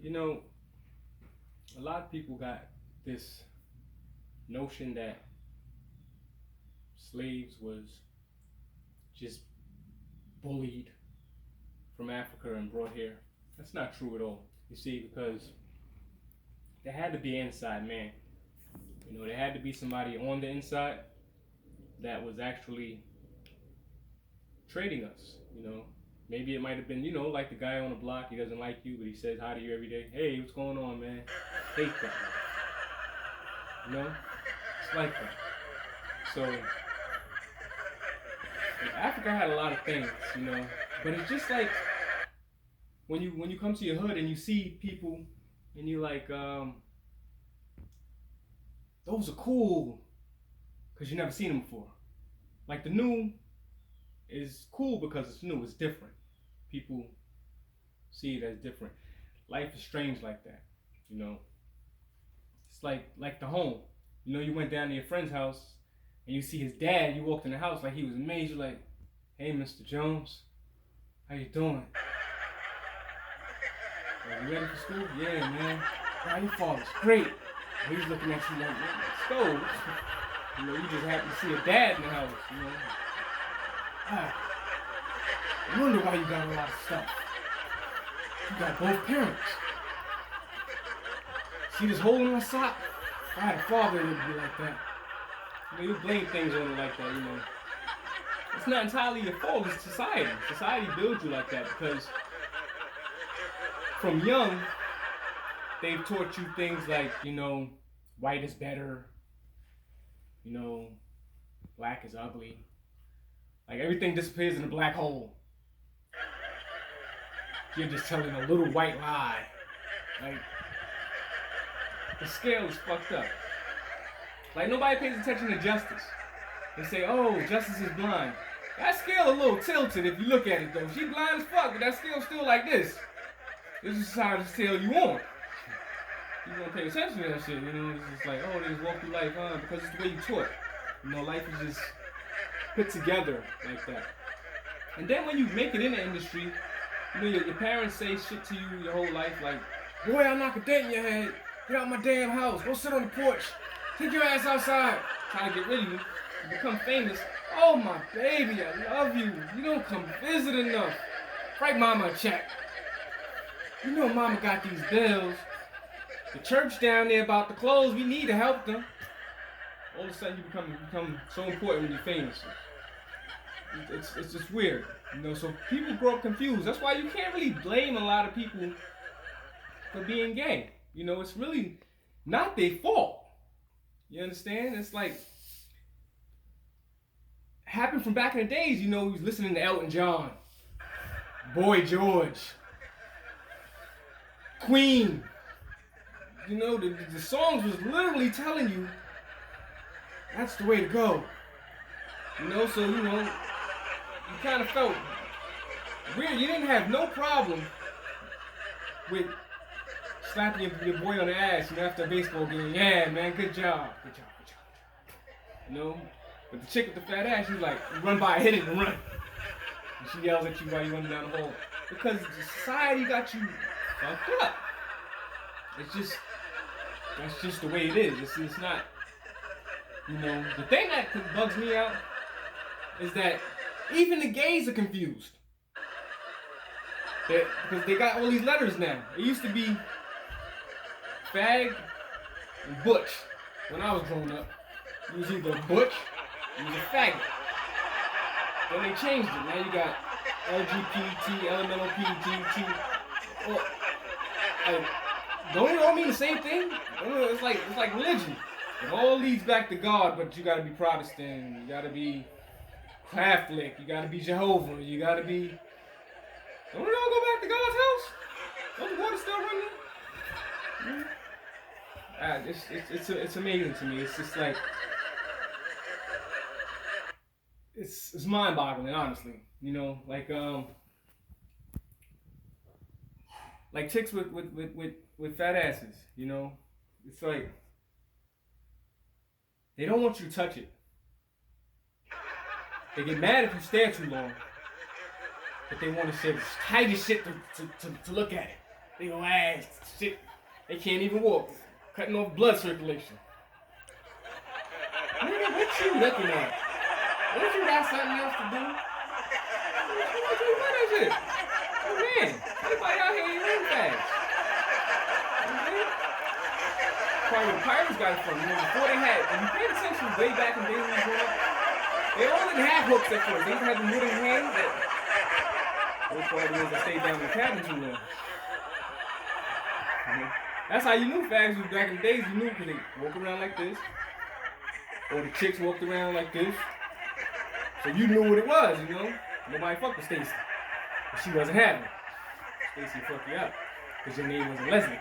You know, a lot of people got this notion that slaves was just bullied from Africa and brought here. That's not true at all. You see, because there had to be an inside man. You know, there had to be somebody on the inside that was actually trading us. You know, maybe it might have been, like the guy on the block. He doesn't like you, but he says hi to you every day. Hey, what's going on, man? Hate that. You know, it's like that. So Africa had a lot of things, but it's just like when you come to your hood and you see people and you like those are cool because you never seen them before. Like the new is cool because it's new, it's different. People see it as different. Life is strange like that, you know. It's like the home. You went down to your friend's house and you see his dad. You walked in the house like he was amazed. You're like, "Hey, Mr. Jones, how you doing? Are you ready for school? Yeah, man. How your father's great." And he's looking at you like, "Let's go." You just happen to see a dad in the house. Ah, I wonder why you got a lot of stuff. You got both parents. See this hole in my sock? If I had a father, it would be like that. You blame things on it like that, It's not entirely your fault, it's society. Society builds you like that because from young, they've taught you things like, white is better, black is ugly. Like everything disappears in a black hole. You're just telling a little white lie. Like, the scale is fucked up. Like nobody pays attention to justice. They say, "Oh, justice is blind." That scale a little tilted if you look at it though. She blind as fuck, but that scale's still like this. This is how the scale you on. You don't pay attention to that shit. It's just like, oh, they just walk through life, because it's the way you taught. Life is just put together like that. And then when you make it in the industry, your parents say shit to you your whole life like, "Boy, I'll knock a dent in your head. Get out my damn house. Go sit on the porch. Take your ass outside." Trying to get rid of you. You become famous. "Oh, my baby, I love you. You don't come visit enough. Write mama a check. Mama got these bills. The church down there about to close. We need to help them." All of a sudden, you become so important when you're famous. It's just weird. So people grow up confused. That's why you can't really blame a lot of people for being gay. It's really not their fault. You understand? It's like happened from back in the days. He was listening to Elton John, Boy George, Queen. The songs was literally telling you that's the way to go. So you kind of felt weird. You didn't have no problem with slapping your boy on the ass, after a baseball game. "Yeah, man, good job. Good job, good job. But the chick with the fat ass, she's like, you run by, hit it, and run. And she yells at you while you're running down the hall. Because the society got you fucked up. That's just the way it is. It's not, the thing that bugs me out is that even the gays are confused. Because they got all these letters now. It used to be fag and butch when I was growing up. It was either butch or it was a faggot. Then they changed it. Now you got LGBT, LMNOP, don't it all mean the same thing? It's like religion. It all leads back to God, but you gotta be Protestant, you gotta be Catholic, you gotta be Jehovah, you gotta be. Don't it all go back to God's house? Don't the water still running? It's amazing to me. It's just like it's mind-boggling, honestly. Like chicks with fat asses. It's like they don't want you to touch it. They get mad if you stare too long, but they want to say the tightest shit to look at it. They gonna ass shit. They can't even walk. Cutting off blood circulation. Nigga, what you looking at? Don't you got something else to do? What you doing that shit? Oh man, everybody out here ain't really fast. Pirates got it from, before they had, if you paid attention way back in the day when we grew up, they all didn't have hooks at first. They had the wooden hands that those probably ones that stayed down in the cabin too long. That's how you knew fags was back in the days. You knew because they walk around like this, or the chicks walked around like this. So you knew what it was, Nobody fucked with Stacy. But she wasn't having it. Stacy fucked you up because your name wasn't Leslie.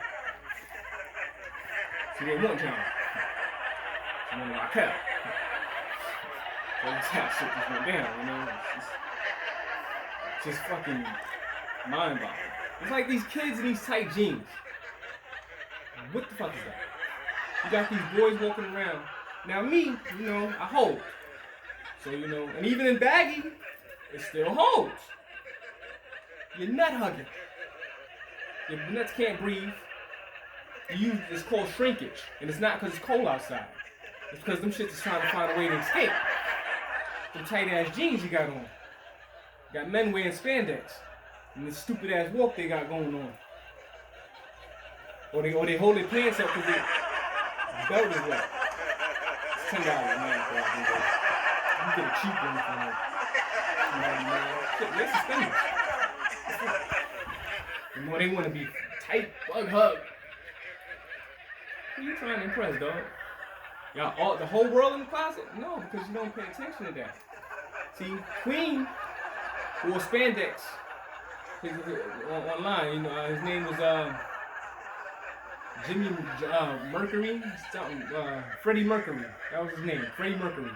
She didn't want John. She wanted Raquel. So that's how shit just went down, It's just fucking mind-boggling. It's like these kids in these tight jeans. What the fuck is that? You got these boys walking around. Now me, I hold. So, and even in baggy, it still holds. You're nut hugging. Your nuts can't breathe. It's called shrinkage. And it's not because it's cold outside. It's because them shits is trying to find a way to escape. Them tight ass jeans you got on. You got men wearing spandex. And this stupid ass walk they got going on. Or they hold their pants up because the belt is wet. It's $10, man. You get a cheap one for like they're suspended. The more they want to be tight, bug hug. Who you trying to impress, dog? Y'all, the whole world in the closet? No, because you don't pay attention to that. See, Queen wore spandex online. His name was Jimmy Mercury, something. Freddie Mercury. That was his name, Freddie Mercury.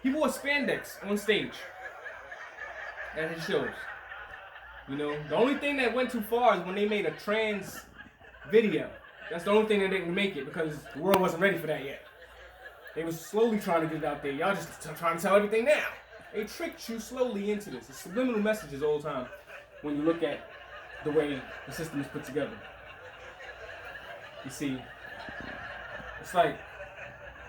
He wore spandex on stage at his shows. The only thing that went too far is when they made a trans video. That's the only thing that didn't make it because the world wasn't ready for that yet. They was slowly trying to get it out there. Y'all just trying to tell everything now. They tricked you slowly into this. It's subliminal messages all the time when you look at the way the system is put together. You see, it's like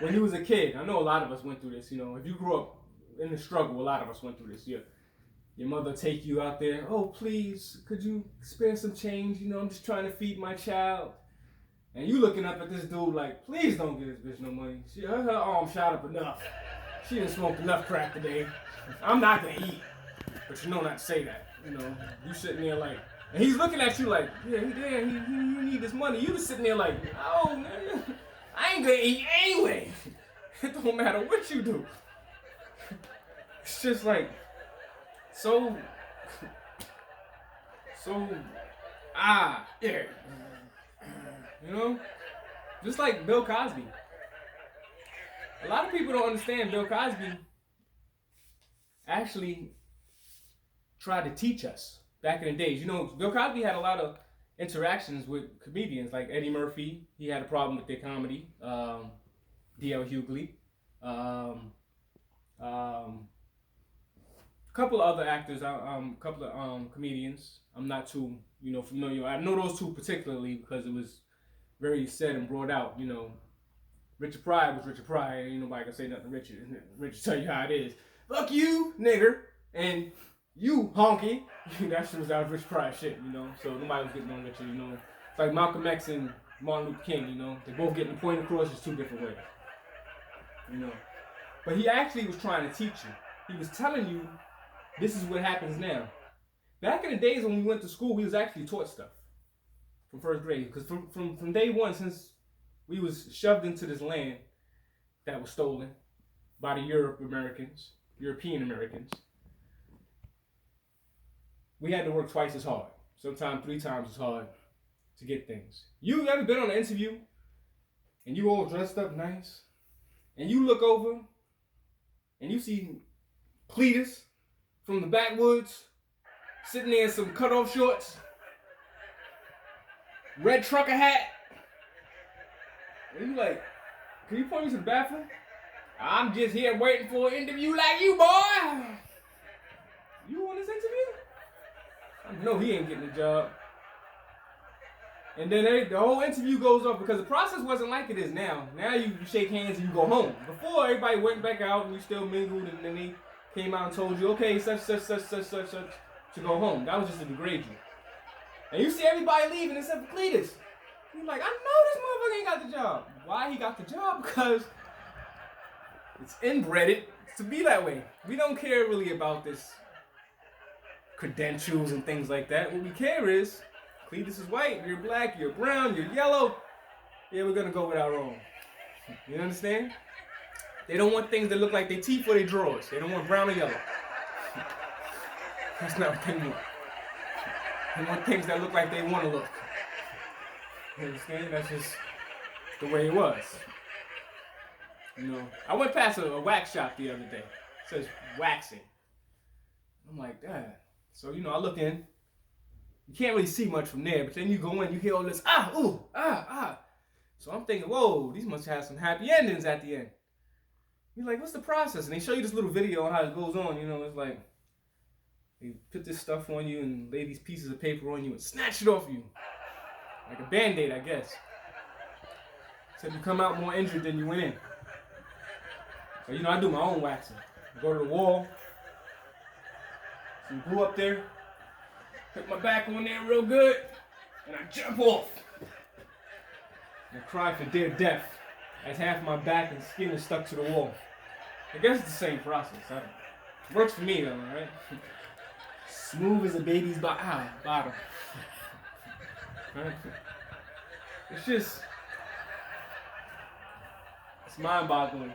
when you was a kid. I know a lot of us went through this. If you grew up in the struggle, a lot of us went through this. Your mother take you out there. Oh, please, could you spare some change? I'm just trying to feed my child. And you looking up at this dude like, please don't give this bitch no money. Her arm shot up enough. She didn't smoke enough crack today. I'm not gonna eat. But you know not to say that. You sitting there like, and he's looking at you like, yeah, you need this money. You just sitting there like, oh man, I ain't gonna eat anyway. It don't matter what you do. It's just like, yeah. Just like Bill Cosby. A lot of people don't understand Bill Cosby actually tried to teach us back in the days. Bill Cosby had a lot of interactions with comedians like Eddie Murphy. He had a problem with their comedy. D.L. Hughley. Couple of other actors, couple of comedians. I'm not too, familiar. I know those two particularly because it was very said and brought out. Richard Pryor was Richard Pryor. Ain't nobody gonna say nothing to Richard. Richard tell you how it is. Fuck you, nigger, and you, honky. That shit was out of Richard Pryor shit, So nobody was getting on Richard, It's like Malcolm X and Martin Luther King, They both getting the point across just two different ways, But he actually was trying to teach you. He was telling you, this is what happens now. Back in the days when we went to school, we was actually taught stuff from first grade. Because from day one, since we was shoved into this land that was stolen by the European Americans, we had to work twice as hard. Sometimes 3 times as hard to get things. You ever been on an interview and you all dressed up nice and you look over and you see Cletus from the backwoods sitting there in some cutoff shorts, red trucker hat, and you like, can you point me to the bathroom? I'm just here waiting for an interview like you, boy. You want this interview? I know he ain't getting the job. And then the whole interview goes off because the process wasn't like it is now. Now you shake hands and you go home. Before, everybody went back out and you still mingled, and then they came out and told you, okay, such, to go home. That was just to degrade you. And you see everybody leaving except for Cletus. You're like, I know this motherfucker ain't got the job. Why he got the job? Because it's inbred to be that way. We don't care really about this credentials and things like that. What we care is, Cletus is white, you're black, you're brown, you're yellow. Yeah, we're gonna go with our own. You understand? They don't want things that look like their teeth or their drawers. They don't want brown or yellow. That's not what they want. They want things that look like they want to look. You understand? That's just the way it was. You know, I went past a wax shop the other day. It says waxing. I'm like, damn. So, you know, I look in. You can't really see much from there, but then you go in, you hear all this, So I'm thinking, whoa, these must have some happy endings at the end. You're like, what's the process? And they show you this little video on how it goes on. You know, it's like, they put this stuff on you and lay these pieces of paper on you and snatch it off you. Like a Band-Aid, I guess. Except you come out more injured than you went in. So, you know, I do my own waxing. I go to the wall. Some glue up there. Put my back on there real good. And I jump off. And I cry for dear death as half my back and skin is stuck to the wall. I guess it's the same process. It works for me though, right? Smooth as a baby's bottom. Right? It's mind-boggling.